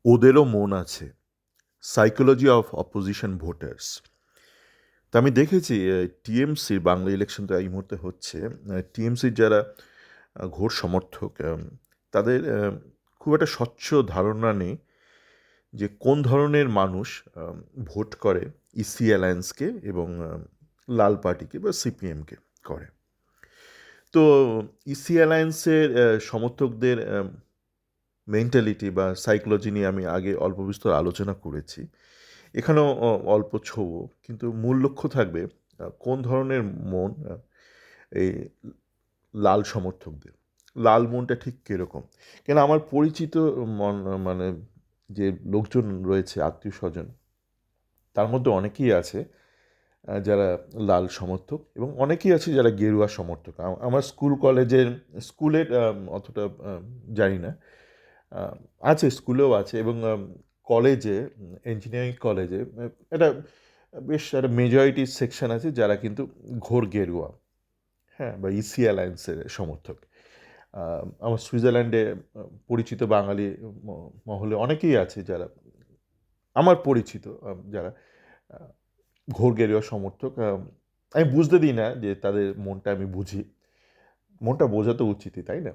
ওদেরও মন আছে। Psychology of opposition voters. তা আমি দেখেছি টিএমসির বাংলা ইলেকশন তো এই মুহূর্তে হচ্ছে। টিএমসির যারা ঘোর সমর্থক, তাদের খুব একটা স্বচ্ছ ধারণা নেই যে কোন ধরনের মানুষ ভোট করে ইসি অ্যালায়েন্সকে এবং লাল পার্টিকে বা সিপিএমকে করে। তো ইসি অ্যালায়েন্সের সমর্থকদের মেন্টালিটি বা সাইকোলজি নিয়ে আমি আগে অল্প বিস্তর আলোচনা করেছি। এখানেও অল্প ছোঁবো, কিন্তু মূল লক্ষ্য থাকবে কোন ধরনের মন এই লাল সমর্থকদের। লাল মনটা ঠিক কীরকম? কেন আমার পরিচিত মন, মানে যে লোকজন রয়েছে আত্মীয় স্বজন, তার মধ্যে অনেকেই আছে যারা লাল সমর্থক এবং অনেকেই আছে যারা গেরুয়া সমর্থক। আমার স্কুল কলেজের স্কুলের অতটা জানি না, আছে স্কুলেও আছে এবং কলেজে, ইঞ্জিনিয়ারিং কলেজে একটা বেশ একটা মেজরিটি সেকশন আছে যারা কিন্তু ঘোর গেরুয়া, হ্যাঁ, বা ইসি অ্যালায়েন্সের সমর্থক। আমার সুইজারল্যান্ডে পরিচিত বাঙালি মহলে অনেকেই আছে যারা আমার পরিচিত, যারা ঘোর গেরুয়া সমর্থক। আমি বুঝতে দিই না যে তাদের মনটা আমি বুঝি, মনটা বোঝা তো উচিতই, তাই না?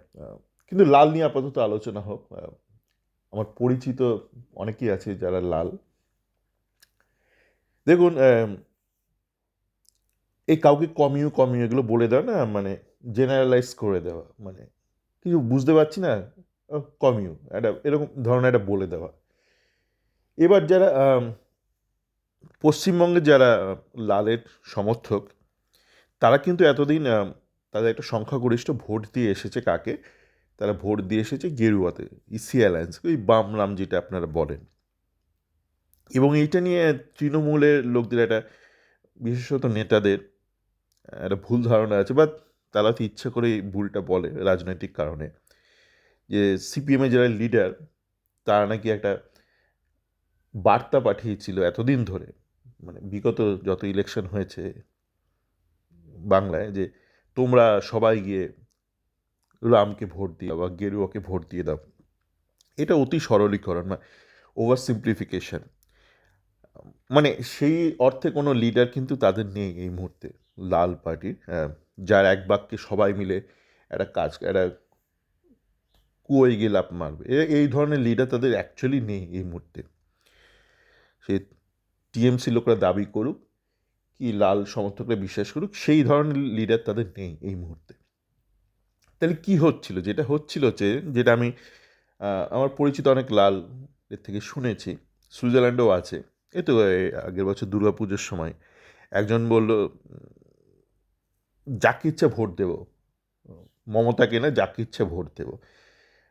কিন্তু লাল নিয়ে আপাতত আলোচনা হোক। আমার পরিচিত অনেকেই আছে যারা লাল। দেখুন, এই কাউকে কমিউ কমিউ এগুলো বলে দেওয়া না, মানে জেনারেলাইজ করে দেওয়া, মানে কিছু বুঝতে পারছি না, কমিউ একটা এরকম ধরনের একটা বলে দেওয়া। এবার যারা পশ্চিমবঙ্গে যারা লালের সমর্থক, তারা কিন্তু এতদিন তাদের একটা সংখ্যাগরিষ্ঠ ভোট দিয়ে এসেছে কাকে? তারা ভোট দিয়ে এসেছে গেরুয়াতে, ইসি অ্যালায়েন্স, ওই বাম নাম যেটা আপনারা বলেন। এবং এইটা নিয়ে তৃণমূলের লোকদের একটা, বিশেষত নেতাদের একটা ভুল ধারণা আছে, বা তারা তো ইচ্ছা করেই ভুলটা বলে রাজনৈতিক কারণে, যে সিপিএমের যারা লিডার তারা নাকি একটা বার্তা পাঠিয়েছিল এতদিন ধরে, মানে বিগত যত ইলেকশন হয়েছে বাংলায়, যে তোমরা সবাই গিয়ে রামকে ভোট দিয়ে বা গেরুয়াকে ভোট দিয়ে দাও। এটা অতি সরলীকরণ, মানে ওভার সিম্পলিফিকেশন। মানে সেই অর্থে কোনো লিডার কিন্তু তাদের নেই এই মুহূর্তে লাল পার্টির, যার এক বাক্যে সবাই মিলে একটা কুয়োয় গিয়ে লাফ মারবে, এই ধরনের লিডার তাদের অ্যাকচুয়ালি নেই এই মুহূর্তে। সে টিএমসি লোকরা দাবি করুক কি লাল সমর্থকরা বিশ্বাস করুক, সেই ধরনের লিডার তাদের নেই এই মুহূর্তে। তাহলে কি হচ্ছিল? যেটা হচ্ছিল যেটা আমি আমার পরিচিত অনেক লাল এর থেকে শুনেছি, সুইজারল্যান্ডেও আছে। এই তো আগের বছর দুর্গাপুজোর সময় একজন বলল, যাকে ইচ্ছা ভোট দেব, মমতাকে না, যাকে ইচ্ছা ভোট দেব।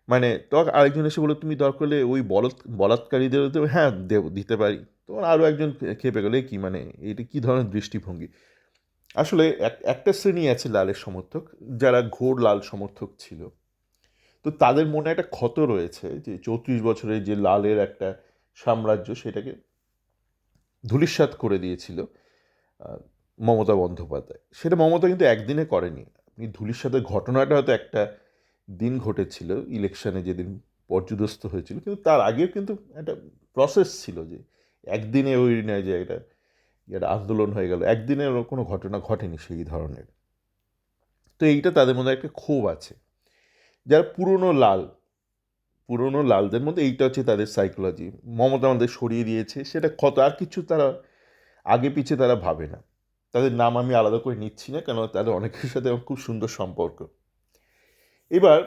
মানে তখন আরেকজন এসে বললো, তুমি দরকার হলে ওই বলাৎকারীদের দেবে। হ্যাঁ, দিতে পারি। তখন আরও একজন খেপে গেলে, কি মানে এটা কী ধরনের দৃষ্টিভঙ্গি? আসলে একটা শ্রেণী আছে লালের সমর্থক, যারা ঘোর লাল সমর্থক ছিল। তো তাদের মনে একটা ক্ষত রয়েছে যে 34 বছরের যে লালের একটা সাম্রাজ্য, সেটাকে ধূলিসাৎ করে দিয়েছিল মমতা বন্দ্যোপাধ্যায়। সেটা মমতা কিন্তু একদিনে করেনি। আপনি ধূলিসাতের ঘটনাটা হয়তো একটা দিন ঘটেছিল ইলেকশনে, যেদিন পর্যুদস্ত হয়েছিল, কিন্তু তার আগেও কিন্তু একটা প্রসেস ছিল, যে একদিনে ওই নয় যে এটা আন্দোলন হয়ে গেল, একদিনে কোনো ঘটনা ঘটেনি সেই ধরনের। তো এইটা তাদের মধ্যে একটা ক্ষোভ আছে। যারা পুরনো লালদের মধ্যে এইটা হচ্ছে তাদের সাইকোলজি। মমতা আমাদের সরিয়ে দিয়েছে, সেটা ক্ষত, আর কিছু তারা আগে পিছে তারা ভাবে না। তাদের নাম আমি আলাদা করে নিচ্ছি না, কেন তাদের অনেকের সাথে আমার খুব সুন্দর সম্পর্ক। এবার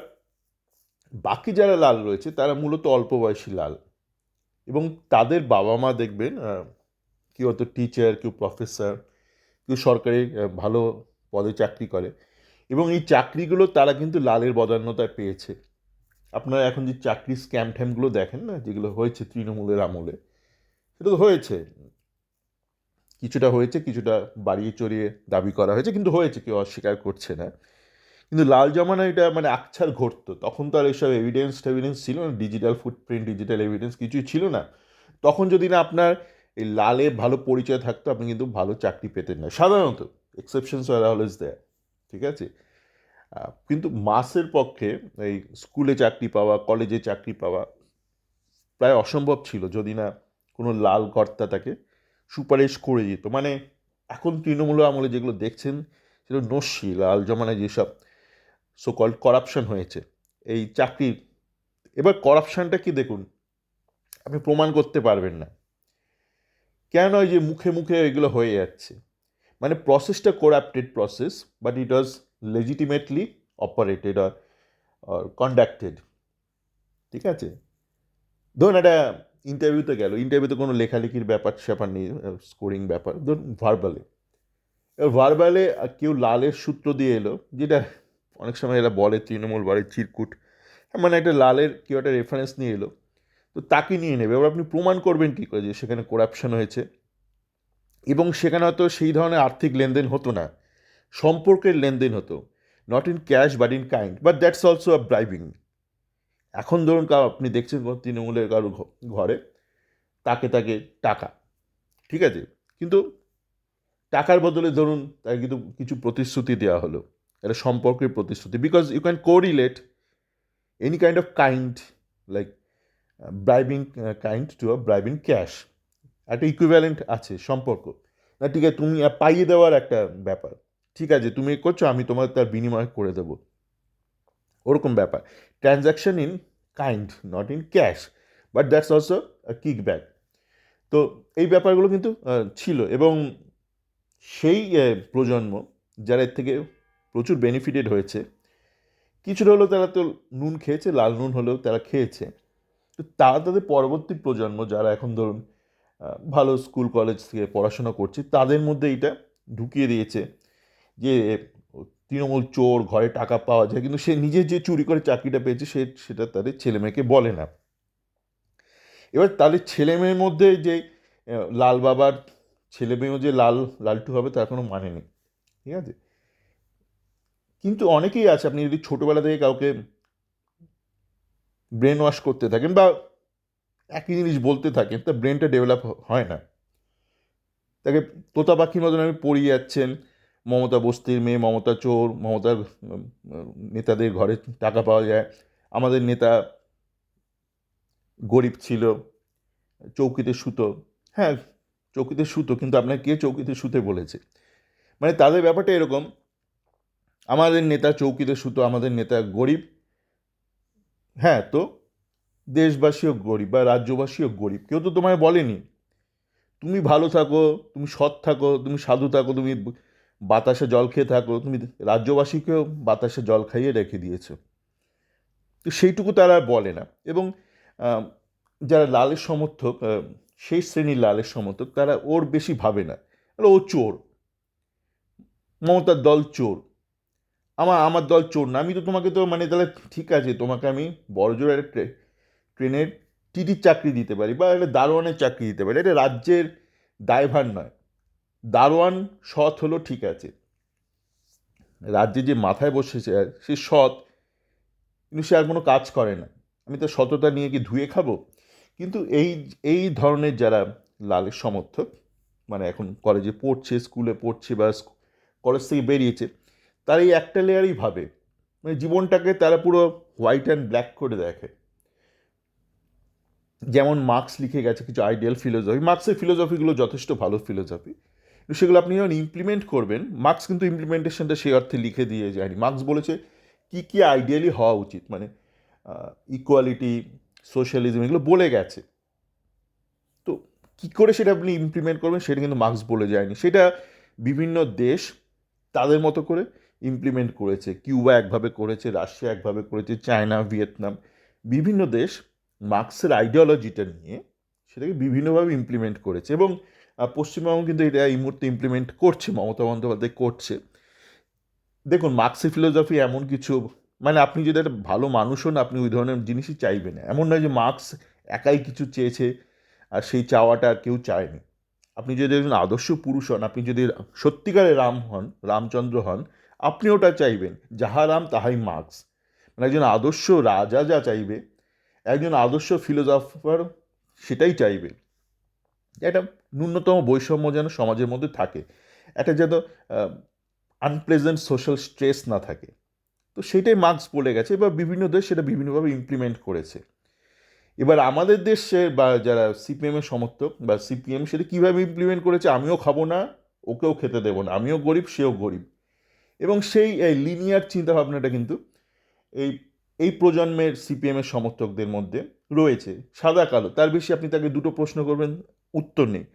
বাকি যারা লাল রয়েছে তারা মূলত অল্প বয়সী লাল, এবং তাদের বাবা মা দেখবেন কেউ হয়তো টিচার, কেউ প্রফেসর, কেউ সরকারি ভালো পদে চাকরি করে, এবং এই চাকরিগুলো তারা কিন্তু লালের বদান্যতায় পেয়েছে। আপনারা এখন যে চাকরি স্ক্যাম ট্যামগুলো দেখেন না, যেগুলো হয়েছে তৃণমূলের আমলে, সেটা তো হয়েছে, কিছুটা হয়েছে, কিছুটা বাড়িয়ে চড়িয়ে দাবি করা হয়েছে, কিন্তু হয়েছে, কেউ অস্বীকার করছে না। কিন্তু লাল জমানায় এটা মানে আকছার ঘটতো, তখন তো আর এইসব টেভিডেন্স ছিল না, ডিজিটাল ফুটপ্রিন্ট, ডিজিটাল এভিডেন্স কিছুই ছিল না। তখন যদি না আপনার এই লালে ভালো পরিচয় থাকতো, আপনি কিন্তু ভালো চাকরি পেতেন না সাধারণত। এক্সেপশনস আর অলওয়েজ দেয়ার, ঠিক আছে? কিন্তু মাসের পক্ষে এই স্কুলে চাকরি পাওয়া, কলেজে চাকরি পাওয়া, প্রায় অসম্ভব ছিল যদি না কোনো লাল কর্তা তাকে সুপারিশ করে দিত। মানে এখন তৃণমূল আমলে যেগুলো দেখছেন সেগুলো নস্যি, লাল জমানায় যেসব সো কল্ড করাপশন হয়েছে এই চাকরির। এবার করাপশনটা কি দেখুন, আপনি প্রমাণ করতে পারবেন না, কেন ওই যে মুখে মুখে এগুলো হয়ে যাচ্ছে। মানে প্রসেসটা corrupted process, but it was legitimately operated or conducted. ঠিক আছে, ধরুন একটা ইন্টারভিউতে গেল, ইন্টারভিউতে কোনো লেখালেখির ব্যাপার স্যাপার নেই, স্কোরিং ব্যাপার, ধরুন ভার্বালে। এবার ভার্বালে কেউ লালের সূত্র দিয়ে এলো, যেটা অনেক সময় এরা বলে তৃণমূল বাড়ির চিরকুট, মানে একটা লালের কেউ একটা রেফারেন্স নিয়ে এলো, তো তাকে নিয়ে নেবে। এবার আপনি প্রমাণ করবেন কী করে যে সেখানে করাপশন হয়েছে, এবং সেখানে হয়তো সেই ধরনের আর্থিক লেনদেন হতো না, সম্পর্কের লেনদেন হতো, not in cash but in kind, but that's also a bribing. এখন ধরুন আপনি দেখছেন তৃণমূলের কারো ঘরে তাকে তাকে টাকা, ঠিক আছে, কিন্তু টাকার বদলে ধরুন তাকে কিন্তু কিছু প্রতিশ্রুতি দেওয়া হলো, একটা সম্পর্কের প্রতিশ্রুতি, because you can correlate any kind of kind like bribing kind to a bribing cash. একটা ইকুইভ্যালেন্ট আছে সম্পর্ক, না ঠিক আছে, তুমি পাইয়ে দেওয়ার একটা ব্যাপার, ঠিক আছে তুমি করছো আমি তোমার তার বিনিময় করে দেবো, ওরকম ব্যাপার। Transaction in kind, not in cash, but that's also kickback. তো এই ব্যাপারগুলো কিন্তু ছিল, এবং সেই প্রজন্ম যারা এর থেকে প্রচুর বেনিফিটেড হয়েছে, কিছুটা হলেও তারা তো নুন খেয়েছে, লাল নুন হলেও তারা খেয়েছে। তো তারা তাদের পরবর্তী প্রজন্ম যারা এখন ধরুন ভালো স্কুল কলেজ থেকে পড়াশোনা করছে, তাদের মধ্যে এইটা ঢুকিয়ে দিয়েছে যে তৃণমূল চোর, ঘরে টাকা পাওয়া যায়, কিন্তু সে নিজে যে চুরি করে চাকরিটা পেয়েছে সেটা তাদের ছেলে মেয়েকে বলে না। এবার তাদের ছেলে মেয়ের মধ্যে যে লাল বাবার ছেলে মেয়েও যে লালটু হবে তার কোনো মানে নেই, ঠিক আছে। কিন্তু অনেকেই আছে, আপনি যদি ছোটোবেলা থেকে কাউকে ব্রেন ওয়াশ করতে থাকেন বা একই জিনিস বলতে থাকেন, তা ব্রেনটা ডেভেলপ হয় না। তাকে তোতা পাখির মতন আপনি পড়িয়ে যাচ্ছেন, মমতা বস্তির মেয়ে, মমতা চোর, মমতার নেতাদের ঘরে টাকা পাওয়া যায়, আমাদের নেতা গরিব ছিল, চৌকিতে শুতো। হ্যাঁ, চৌকিতে শুতো, কিন্তু আপনাকে কে চৌকিতে শুতে বলেছে? মানে তাদের ব্যাপারটা এরকম, আমাদের নেতা চৌকিতে শুতো, আমাদের নেতা গরিব। হ্যাঁ, তো দেশবাসীও গরিব বা রাজ্যবাসীও গরিব, কেউ তো তোমায় বলেনি তুমি ভালো থাকো, তুমি সৎ থাকো, তুমি সাধু থাকো, তুমি বাতাসে জল খেয়ে থাকো, তুমি রাজ্যবাসীকেও বাতাসে জল খাইয়ে রেখে দিয়েছো। তো সেইটুকু তারা বলে না। এবং আহ, যারা লালের সমর্থক, সেই শ্রেণীর লালের সমর্থক, তারা ওর বেশি ভাবে না, ও চোর, মমতার দল চোর, আমার দল চোর না, আমি তো তোমাকে তো মানে তাহলে ঠিক আছে, তোমাকে আমি বড়জোর একটা ট্রেনের টিটির চাকরি দিতে পারি বা একটা দারোয়ানের চাকরি দিতে পারি, এটা রাজ্যের দায়ভার নয়। দারোয়ান সৎ হলো ঠিক আছে, রাজ্যে যে মাথায় বসেছে সে সৎ, কিন্তু সে আর কোনো কাজ করে না, আমি তো সততা নিয়ে কি ধুয়ে খাবো? কিন্তু এই এই ধরনের যারা লালের সমর্থক, মানে এখন কলেজে পড়ছে, স্কুলে পড়ছে বা কলেজ থেকে বেরিয়েছে, তারা এই একটা লেয়ারই ভাবে, মানে জীবনটাকে তারা পুরো হোয়াইট অ্যান্ড ব্ল্যাক করে দেখে। যেমন মার্কস লিখে গেছে কিছু আইডিয়াল ফিলোসফি, মার্কসের ফিলোসফিগুলো যথেষ্ট ভালো ফিলোসফি, কিন্তু সেগুলো আপনি যখন ইমপ্লিমেন্ট করবেন, মার্কস কিন্তু ইমপ্লিমেন্টেশনটা সেই অর্থে লিখে দিয়ে যায়নি। মার্কস বলেছে কী কী আইডিয়ালি হওয়া উচিত, মানে ইকুয়ালিটি, সোশ্যালিজম, এগুলো বলে গেছে। তো কী করে সেটা আপনি ইমপ্লিমেন্ট করবেন সেটা কিন্তু মার্কস বলে যায়নি, সেটা বিভিন্ন দেশ তাদের মতো করে ইমপ্লিমেন্ট করেছে। কিউবা একভাবে করেছে, রাশিয়া একভাবে করেছে, চায়না, ভিয়েতনাম, বিভিন্ন দেশ মার্কসের আইডিওলজিটা নিয়ে সেটাকে বিভিন্নভাবে ইমপ্লিমেন্ট করেছে। এবং পশ্চিমবঙ্গ কিন্তু এটা এই মুহূর্তে ইমপ্লিমেন্ট করছে, মমতা বন্দ্যোপাধ্যায় করছে। দেখুন মার্কসের ফিলোসফি এমন কিছু, মানে আপনি যদি একটা ভালো মানুষ হন আপনি ওই ধরনের জিনিসই চাইবেন না, এমন নয় যে মার্কস একাই কিছু চেয়েছে আর সেই চাওয়াটা আর কেউ চায়নি। আপনি যদি একজন আদর্শ পুরুষ হন, আপনি যদি সত্যিকারের রাম হন, রামচন্দ্র হন, আপনি ওটা চাইবেন, যাহা রাম তাহাই মার্কস। মানে একজন আদর্শ রাজা যা চাইবে, একজন আদর্শ ফিলোসফার সেটাই চাইবে। একটা ন্যূনতম বৈষম্য যেন সমাজের মধ্যে থাকে, একটা যেন আনপ্লেজেন্ট সোশ্যাল স্ট্রেস না থাকে। তো সেটাই মার্কস বলে গেছে, এবার বিভিন্ন দেশ সেটা বিভিন্নভাবে ইমপ্লিমেন্ট করেছে। এবার আমাদের দেশে বা যারা সিপিএমের সমর্থক বা সিপিএম সেটা কীভাবে ইমপ্লিমেন্ট করেছে, আমিও খাবো না, ওকেও খেতে দেবো না, আমিও গরিব সেও গরিব। এবং সেই লিনিয়ার চিন্তাভাবনাটা কিন্তু এই এই প্রজন্মের সিপিএমের সমর্থকদের মধ্যে রয়েছে, সাদা কালো, তার বেশি আপনি তাকে দুটো প্রশ্ন করবেন উত্তর নেই।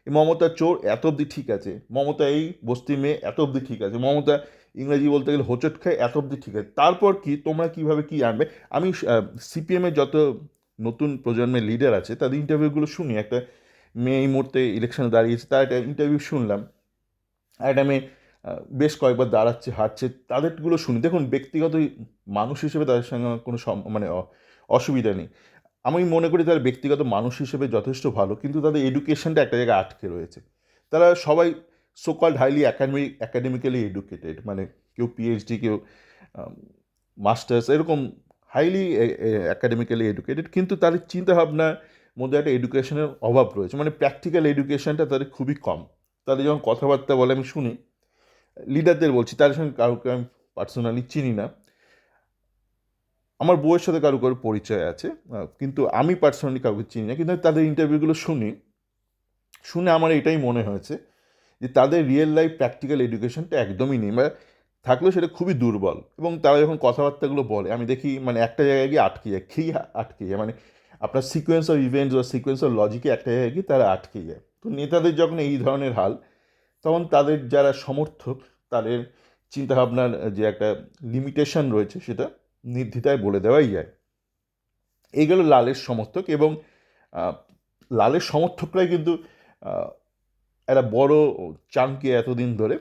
মমতা চোর এত অবধি ঠিক আছে, মমতা এই বস্তি মেয়ে এত অবধি ঠিক আছে, মমতা ইংরেজি বলতে গেলে হোঁচট খায় এত অবধি ঠিক আছে, তারপর কি তোমরা কিভাবে কি আনবে। আমি সিপিএমের যত নতুন প্রজন্মের লিডার আছে তাদের ইন্টারভিউগুলো শুনি। একটা মেয়ে এই মুহূর্তে ইলেকশনে দাঁড়িয়েছে, তার একটা ইন্টারভিউ শুনলাম, আর একটা মেয়ে বেশ কয়েকবার দাঁড়াচ্ছে হাঁটছে, তাদেরগুলো শুনি। দেখুন, ব্যক্তিগত মানুষ হিসেবে তাদের সঙ্গে আমার কোনো মানে অসুবিধা নেই। আমি মনে করি তারা ব্যক্তিগত মানুষ হিসেবে যথেষ্ট ভালো, কিন্তু তাদের এডুকেশনটা একটা জায়গায় আটকে রয়েছে। তারা সবাই সোকল্ড হাইলি অ্যাকাডেমিক্যালি এডুকেটেড, মানে কেউ পিএইচডি, কেউ মাস্টার্স, এরকম হাইলি অ্যাকাডেমিক্যালি এডুকেটেড, কিন্তু তাদের চিন্তাভাবনার মধ্যে একটা এডুকেশনের অভাব রয়েছে, মানে প্র্যাকটিক্যাল এডুকেশনটা তাদের খুবই কম। তাদের যখন কথাবার্তা বলে আমি শুনি, লিডারদের বলছি, তাদের সঙ্গে কাউকে আমি পার্সোনালি চিনি না, আমার বউয়ের সাথে কারো কারো পরিচয় আছে, কিন্তু আমি পার্সোনালি কাউকে চিনি না, কিন্তু তাদের ইন্টারভিউগুলো শুনে আমার এটাই মনে হয়েছে যে তাদের রিয়েল লাইফ প্র্যাকটিক্যাল এডুকেশনটা একদমই নেই, বা থাকলেও সেটা খুবই দুর্বল। এবং তারা যখন কথাবার্তাগুলো বলে আমি দেখি মানে একটা জায়গায় গিয়ে আটকে যায়, খেয়ে আটকে যায়, মানে আপনার সিকোয়েন্স অফ ইভেন্টস বা সিকোয়েন্স অফ লজিকে একটা জায়গায় গিয়ে তারা আটকে যায়। তো নেতাদের যখন এই ধরনের হাল, তখন তাদের যারা সমর্থক তাদের চিন্তাভাবনার যে একটা লিমিটেশন রয়েছে সেটা নির্দ্বিধায় বলে দেওয়াই যায়। এই গেল লালের সমর্থক। এবং লালের সমর্থকরাই কিন্তু একটা বড় চাঙ্কে এতদিন ধরে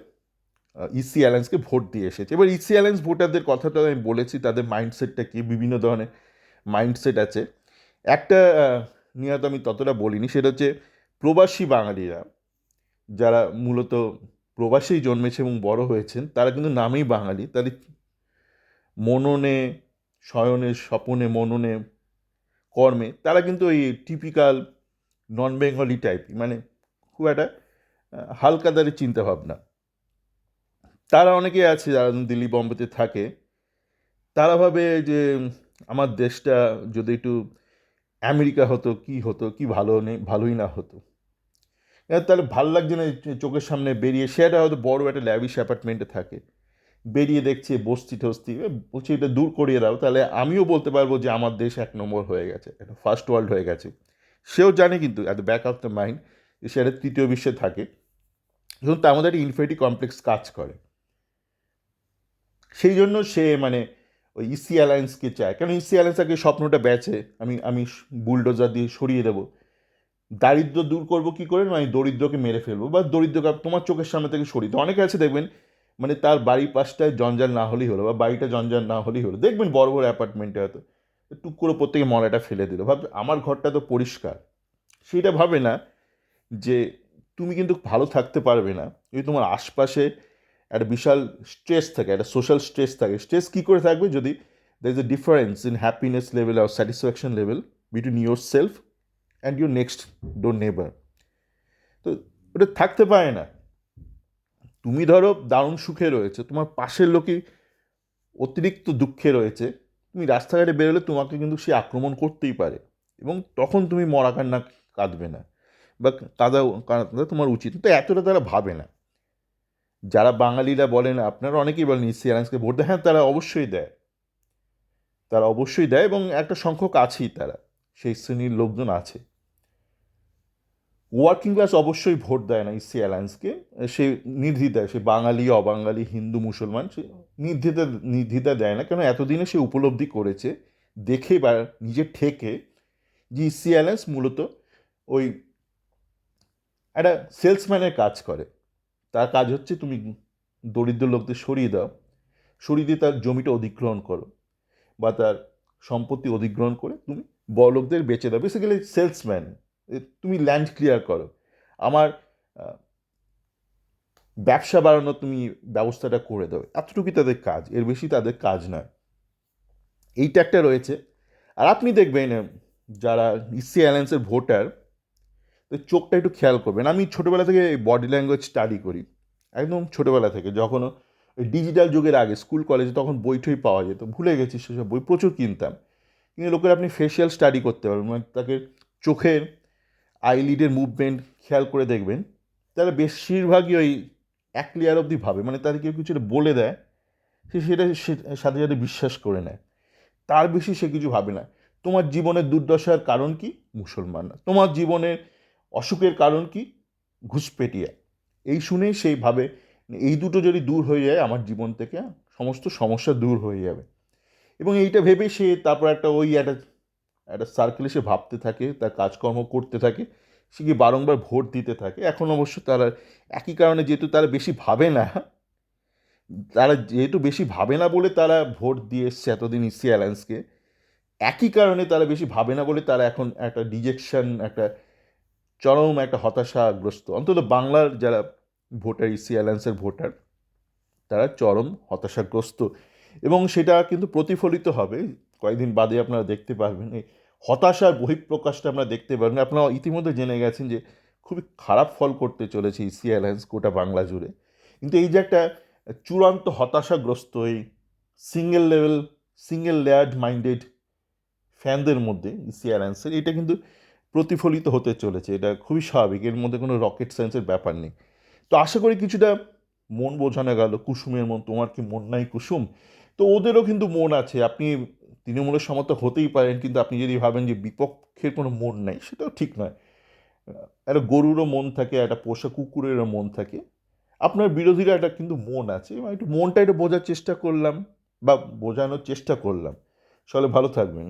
ইসি অ্যালায়েন্সকে ভোট দিয়ে এসেছে। এবার ইসি অ্যালায়েন্স ভোটারদের কথাটা আমি বলেছি, তাদের মাইন্ডসেটটা কি, বিভিন্ন ধরনের মাইন্ডসেট আছে। একটা নিয়ে তো আমি ততটা বলিনি, সেটা হচ্ছে প্রবাসী বাঙালিরা যারা মূলত প্রবাসেই জন্মেছে এবং বড় হয়েছেন, তারা কিন্তু নামেই বাঙালি, তাদের মননে, শয়নে, স্বপনে, মননে, কর্মে তারা কিন্তু ওই টিপিক্যাল নন বেঙ্গলি টাইপই, মানে খুব একটা হালকাদারি চিন্তাভাবনা। তারা অনেকে আছে যারা দিল্লি বম্বেতে থাকে, তারা ভাবে যে আমার দেশটা যদি একটু আমেরিকা হতো কি ভালো নেই, ভালোই না হতো। তাহলে ভাল লাগছে না চোখের সামনে বেরিয়ে, সেটা হয়তো বড় একটা ল্যাভিশ অ্যাপার্টমেন্টে থাকে, বেরিয়ে দেখছে বস্তি টস্তি, বলছে এটা দূর করিয়ে দাও, তাহলে আমিও বলতে পারবো যে আমার দেশ এক নম্বর হয়ে গেছে, একটা ফার্স্ট ওয়ার্ল্ড হয়ে গেছে। সেও জানে কিন্তু at the back of the mind সে একটা তৃতীয় বিশ্বে থাকে, এবং তার মধ্যে একটা ইনফিনিটি কমপ্লেক্স কাজ করে। সেই জন্য সে মানে ওই ইসি অ্যালায়েন্সকে চায়, কারণ ইসি অ্যালায়েন্স আগে স্বপ্নটা বেচে আমি আমি বুলডোজার দিয়ে সরিয়ে দেবো, দারিদ্র দূর করবো কী করে, আমি দরিদ্রকে মেরে ফেলবো, বা দরিদ্রকে তোমার চোখের সামনে থেকে সরিয়ে দেবো। অনেকে আছে দেখবেন, মানে তার বাড়ির পাশটায় জঞ্জাল না হলেই হলো, বা বাড়িটা জঞ্জাল না হলেই হলো, দেখবেন বড় বড় অ্যাপার্টমেন্টে হয়তো টুক করে প্রত্যেকে মলাটা ফেলে দিল, ভাববে আমার ঘরটা তো পরিষ্কার। সেটা ভাবে না যে তুমি কিন্তু ভালো থাকতে পারবে না যদি তোমার আশপাশে একটা বিশাল স্ট্রেস থাকে, একটা সোশ্যাল স্ট্রেস থাকে। স্ট্রেস কী করে থাকবে যদি there is a difference in happiness level আর satisfaction level between yourself and your next door neighbour. তো ওটা থাকতে পারে না। তুমি ধরো দারুণ সুখে রয়েছে, তোমার পাশের লোকই অতিরিক্ত দুঃখে রয়েছে, তুমি রাস্তাঘাটে বেরোলে তোমাকে কিন্তু সে আক্রমণ করতেই পারে, এবং তখন তুমি মরা কান্না কাঁদবে না, বা কাঁদা তোমার উচিত। তো এতটা তারা ভাবে না। যারা বাঙালিরা বলেন, আপনারা অনেকেই বলেন ইসি অ্যালায়েন্সকে ভোট দেয়, হ্যাঁ তারা অবশ্যই দেয়, তারা অবশ্যই দেয়, এবং একটা সংখ্যক আছেই, তারা সেই শ্রেণীর লোকজন আছে। ওয়ার্কিং ক্লাস অবশ্যই ভোট দেয় না ইসি অ্যালায়েন্সকে, সে নির্দ্বিধায়, সে বাঙালি অবাঙালি হিন্দু মুসলমান, সে নির্দ্বিধা দেয় না, কেন এতদিনে সে উপলব্ধি করেছে, দেখে বা নিজে ঠেকে, যে ইসি অ্যালায়েন্স মূলত ওই একটা সেলসম্যানের কাজ করে। তার কাজ হচ্ছে তুমি দরিদ্র লোকদের সরিয়ে দাও, সরিয়ে দিয়ে তার জমিটা অধিগ্রহণ করো, বা তার সম্পত্তি অধিগ্রহণ করে তুমি বড়লোকদের বেচে দাও। বেসিক্যালি সেলসম্যান, তুমি ল্যান্ড ক্লিয়ার করো, আমার ব্যবসা বাড়ানোর তুমি ব্যবস্থাটা করে দাও, এতটুকুই তাদের কাজ, এর বেশি তাদের কাজ নয়। এইটা একটা রয়েছে। আর আপনি দেখবেন যারা ইসি অ্যালায়েন্সের ভোটার, তো চোখটা একটু খেয়াল করবেন। আমি ছোটোবেলা থেকে বডি ল্যাঙ্গুয়েজ স্টাডি করি, একদম ছোটোবেলা থেকে, যখন ওই ডিজিটাল যুগের আগে স্কুল কলেজে তখন বই টই পাওয়া যেত, ভুলে গেছি সেসব বই প্রচুর কিনতাম। কিন্তু লোকের আপনি ফেশিয়াল স্টাডি করতে পারবেন, মানে তাকে চোখের আইলিডের মুভমেন্ট খেয়াল করে দেখবেন, তারা বেশিরভাগই ওই এক লেয়ার অবধি ভাবে, মানে তাদের কেউ কিছু বলে দেয় সে সেটা সাথে সাথে বিশ্বাস করে নেয়, তার বেশি সে কিছু ভাবে না। তোমার জীবনের দুর্দশার কারণ কি? মুসলমান না। তোমার জীবনের অসুখের কারণ কি? ঘুষপেটিয়া। এই শুনেই সেই ভাবে এই দুটো যদি দূর হয়ে যায় আমার জীবন থেকে সমস্ত সমস্যা দূর হয়ে যাবে। এবং এইটা ভেবে সে তারপর একটা ওই একটা একটা সার্কেলে সে ভাবতে থাকে, তার কাজকর্ম করতে থাকে, সে কি বারংবার ভোট দিতে থাকে। এখন অবশ্য তারা একই কারণে, যেহেতু তারা বেশি ভাবে না, তারা যেহেতু বেশি ভাবে না বলে তারা ভোট দিয়ে এসছে এতদিন ইসি অ্যালায়েন্সকে, একই কারণে তারা বেশি ভাবে না বলে তারা এখন একটা ডিজেকশন, একটা চরম একটা হতাশাগ্রস্ত, অন্তত বাংলার যারা ভোটার, ইসি অ্যালায়েন্সের ভোটার, তারা চরম হতাশাগ্রস্ত। এবং সেটা কিন্তু প্রতিফলিত হবে কয়েকদিন বাদে, আপনারা দেখতে পারবেন এই হতাশার বহিঃপ্রকাশটা আপনারা দেখতে পারবেন। আপনারা ইতিমধ্যে জেনে গেছেন যে খুবই খারাপ ফল করতে চলেছে ইসি অ্যালায়েন্স গোটা বাংলা জুড়ে। কিন্তু এই যে একটা চূড়ান্ত হতাশাগ্রস্ত এই single level, single layered minded ফ্যানদের মধ্যে ইসি অ্যালায়েন্সের, এটা কিন্তু প্রতিফলিত হতে চলেছে। এটা খুবই স্বাভাবিক, এর মধ্যে কোনো রকেট সায়েন্সের ব্যাপার নেই। তো আশা করি কিছুটা মন বোঝানো গেল। কুসুমের মন, তোমার কি মন নাই কুসুম? তো ওদেরও কিন্তু মন আছে। আপনি তৃণমূলের সমর্থক হতেই পারেন, কিন্তু আপনি যদি ভাবেন যে বিপক্ষের কোনো মন নাই, সেটাও ঠিক নয়। একটা গরুরও মন থাকে, একটা পোষা কুকুরেরও মন থাকে, আপনার বিরোধীরা একটা কিন্তু মন আছে। এবং একটু মনটা একটু বোঝার চেষ্টা করলাম বা বোঝানোর চেষ্টা করলাম। সকলে ভালো থাকবেন।